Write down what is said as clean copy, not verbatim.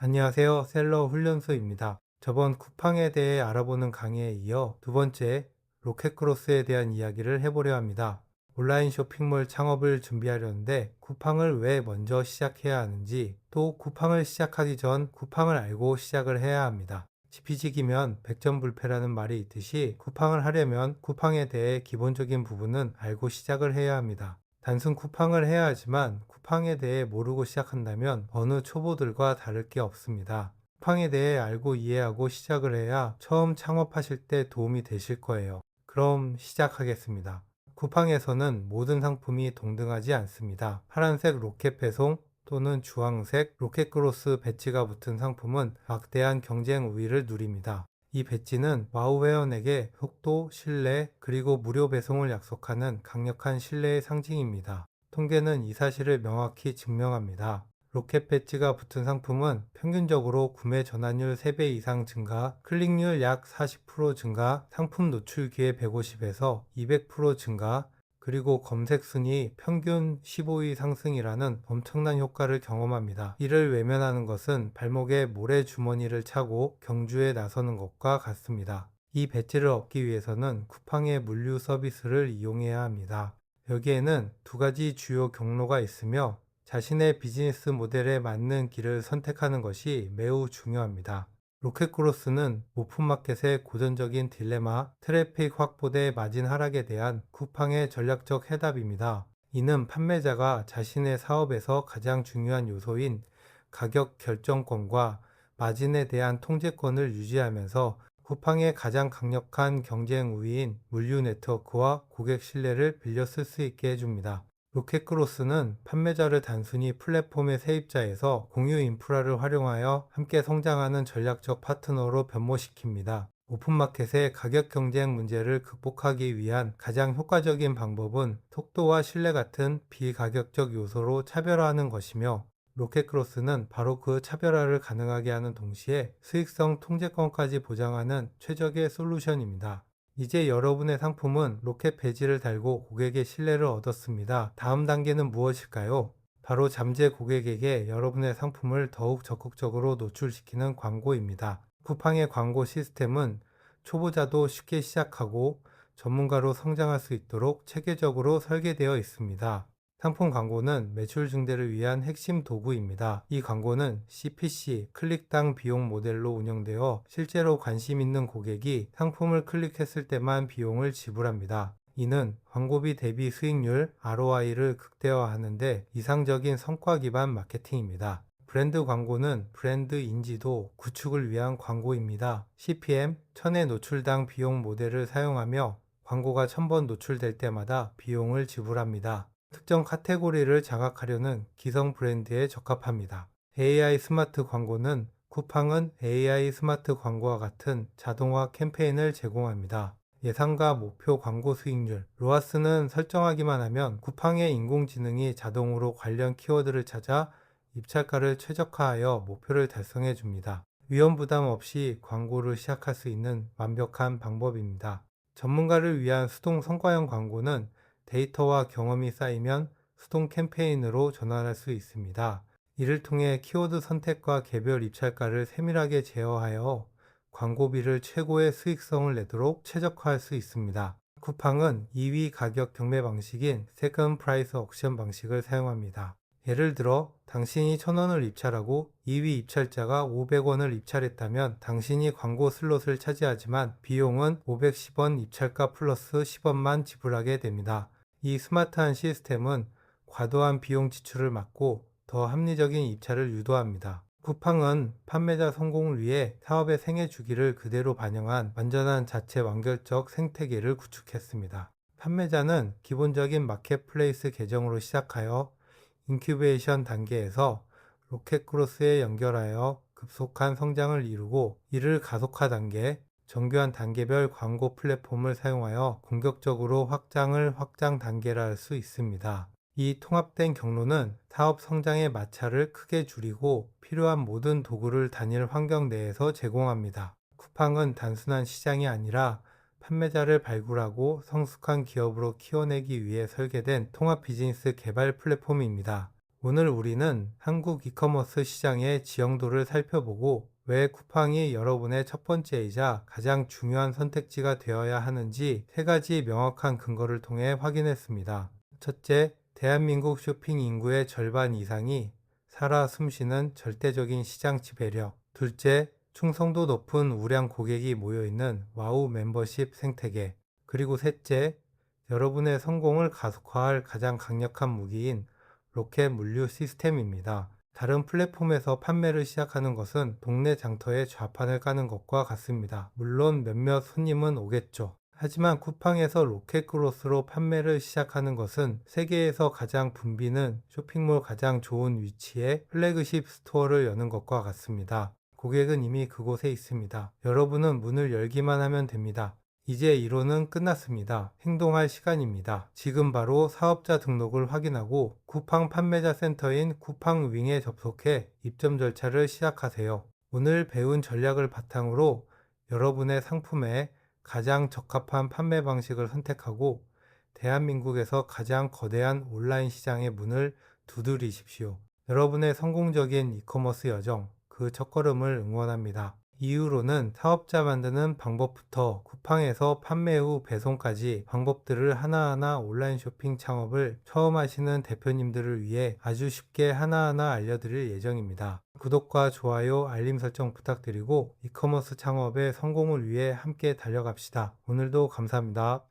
안녕하세요. 셀러 훈련소입니다. 저번 쿠팡에 대해 알아보는 강의에 이어 두 번째 로켓크로스에 대한 이야기를 해보려 합니다. 온라인 쇼핑몰 창업을 준비하려는데 쿠팡을 왜 먼저 시작해야 하는지, 또 쿠팡을 시작하기 전 쿠팡을 알고 시작을 해야 합니다. 지피지기면 백전불패라는 말이 있듯이 쿠팡을 하려면 쿠팡에 대해 기본적인 부분은 알고 시작을 해야 합니다. 단순 쿠팡을 해야 하지만 쿠팡에 대해 모르고 시작한다면 어느 초보들과 다를 게 없습니다. 쿠팡에 대해 알고 이해하고 시작을 해야 처음 창업하실 때 도움이 되실 거예요. 그럼 시작하겠습니다. 쿠팡에서는 모든 상품이 동등하지 않습니다. 파란색 로켓 배송 또는 주황색 로켓크로스 배지가 붙은 상품은 막대한 경쟁 우위를 누립니다. 이 배지는 와우회원에게 속도, 신뢰, 그리고 무료 배송을 약속하는 강력한 신뢰의 상징입니다. 통계는 이 사실을 명확히 증명합니다. 로켓 배지가 붙은 상품은 평균적으로 구매 전환율 3배 이상 증가, 클릭률 약 40% 증가, 상품 노출 기회 150에서 200% 증가, 그리고 검색 순위 평균 15위 상승이라는 엄청난 효과를 경험합니다. 이를 외면하는 것은 발목에 모래주머니를 차고 경주에 나서는 것과 같습니다. 이 배지를 얻기 위해서는 쿠팡의 물류 서비스를 이용해야 합니다. 여기에는 두 가지 주요 경로가 있으며 자신의 비즈니스 모델에 맞는 길을 선택하는 것이 매우 중요합니다. 로켓크로스는 오픈마켓의 고전적인 딜레마, 트래픽 확보 대 마진 하락에 대한 쿠팡의 전략적 해답입니다. 이는 판매자가 자신의 사업에서 가장 중요한 요소인 가격 결정권과 마진에 대한 통제권을 유지하면서 쿠팡의 가장 강력한 경쟁 우위인 물류 네트워크와 고객 신뢰를 빌려 쓸 수 있게 해줍니다. 로켓크로스는 판매자를 단순히 플랫폼의 세입자에서 공유 인프라를 활용하여 함께 성장하는 전략적 파트너로 변모시킵니다. 오픈마켓의 가격 경쟁 문제를 극복하기 위한 가장 효과적인 방법은 속도와 신뢰 같은 비가격적 요소로 차별화하는 것이며, 로켓크로스는 바로 그 차별화를 가능하게 하는 동시에 수익성 통제권까지 보장하는 최적의 솔루션입니다. 이제 여러분의 상품은 로켓 배지를 달고 고객의 신뢰를 얻었습니다. 다음 단계는 무엇일까요? 바로 잠재 고객에게 여러분의 상품을 더욱 적극적으로 노출시키는 광고입니다. 쿠팡의 광고 시스템은 초보자도 쉽게 시작하고 전문가로 성장할 수 있도록 체계적으로 설계되어 있습니다. 상품 광고는 매출 증대를 위한 핵심 도구입니다. 이 광고는 CPC, 클릭당 비용 모델로 운영되어 실제로 관심 있는 고객이 상품을 클릭했을 때만 비용을 지불합니다. 이는 광고비 대비 수익률 ROI를 극대화하는데 이상적인 성과 기반 마케팅입니다. 브랜드 광고는 브랜드 인지도 구축을 위한 광고입니다. CPM, 1000의 노출당 비용 모델을 사용하며 광고가 1000번 노출될 때마다 비용을 지불합니다. 특정 카테고리를 장악하려는 기성 브랜드에 적합합니다. AI 스마트 광고는 쿠팡은 AI 스마트 광고와 같은 자동화 캠페인을 제공합니다. 예상과 목표 광고 수익률, 로아스는 설정하기만 하면 쿠팡의 인공지능이 자동으로 관련 키워드를 찾아 입찰가를 최적화하여 목표를 달성해 줍니다. 위험 부담 없이 광고를 시작할 수 있는 완벽한 방법입니다. 전문가를 위한 수동 성과형 광고는 데이터와 경험이 쌓이면 수동 캠페인으로 전환할 수 있습니다. 이를 통해 키워드 선택과 개별 입찰가를 세밀하게 제어하여 광고비를 최고의 수익성을 내도록 최적화할 수 있습니다. 쿠팡은 2위 가격 경매 방식인 세컨 프라이스 옥션 방식을 사용합니다. 예를 들어 당신이 1000원을 입찰하고 2위 입찰자가 500원을 입찰했다면 당신이 광고 슬롯을 차지하지만 비용은 510원 입찰가 플러스 10원만 지불하게 됩니다. 이 스마트한 시스템은 과도한 비용 지출을 막고 더 합리적인 입찰을 유도합니다. 쿠팡은 판매자 성공을 위해 사업의 생애 주기를 그대로 반영한 완전한 자체 완결적 생태계를 구축했습니다. 판매자는 기본적인 마켓플레이스 계정으로 시작하여 인큐베이션 단계에서 로켓크로스에 연결하여 급속한 성장을 이루고, 이를 가속화 단계, 정교한 단계별 광고 플랫폼을 사용하여 공격적으로 확장 단계라 할 수 있습니다. 이 통합된 경로는 사업 성장의 마찰을 크게 줄이고 필요한 모든 도구를 단일 환경 내에서 제공합니다. 쿠팡은 단순한 시장이 아니라 판매자를 발굴하고 성숙한 기업으로 키워내기 위해 설계된 통합 비즈니스 개발 플랫폼입니다. 오늘 우리는 한국 이커머스 시장의 지형도를 살펴보고 왜 쿠팡이 여러분의 첫 번째이자 가장 중요한 선택지가 되어야 하는지 세 가지 명확한 근거를 통해 확인했습니다. 첫째, 대한민국 쇼핑 인구의 절반 이상이 살아 숨쉬는 절대적인 시장 지배력. 둘째, 충성도 높은 우량 고객이 모여있는 와우 멤버십 생태계. 그리고 셋째, 여러분의 성공을 가속화할 가장 강력한 무기인 로켓 물류 시스템입니다. 다른 플랫폼에서 판매를 시작하는 것은 동네 장터에 좌판을 까는 것과 같습니다. 물론 몇몇 손님은 오겠죠. 하지만 쿠팡에서 로켓 그로스로 판매를 시작하는 것은 세계에서 가장 붐비는 쇼핑몰 가장 좋은 위치에 플래그십 스토어를 여는 것과 같습니다. 고객은 이미 그곳에 있습니다. 여러분은 문을 열기만 하면 됩니다. 이제 이론은 끝났습니다. 행동할 시간입니다. 지금 바로 사업자 등록을 확인하고 쿠팡 판매자 센터인 쿠팡윙에 접속해 입점 절차를 시작하세요. 오늘 배운 전략을 바탕으로 여러분의 상품에 가장 적합한 판매 방식을 선택하고 대한민국에서 가장 거대한 온라인 시장의 문을 두드리십시오. 여러분의 성공적인 이커머스 여정, 그 첫걸음을 응원합니다. 이후로는 사업자 만드는 방법부터 쿠팡에서 판매 후 배송까지 방법들을 하나하나 온라인 쇼핑 창업을 처음 하시는 대표님들을 위해 아주 쉽게 하나하나 알려드릴 예정입니다. 구독과 좋아요, 알림 설정 부탁드리고 이커머스 창업의 성공을 위해 함께 달려갑시다. 오늘도 감사합니다.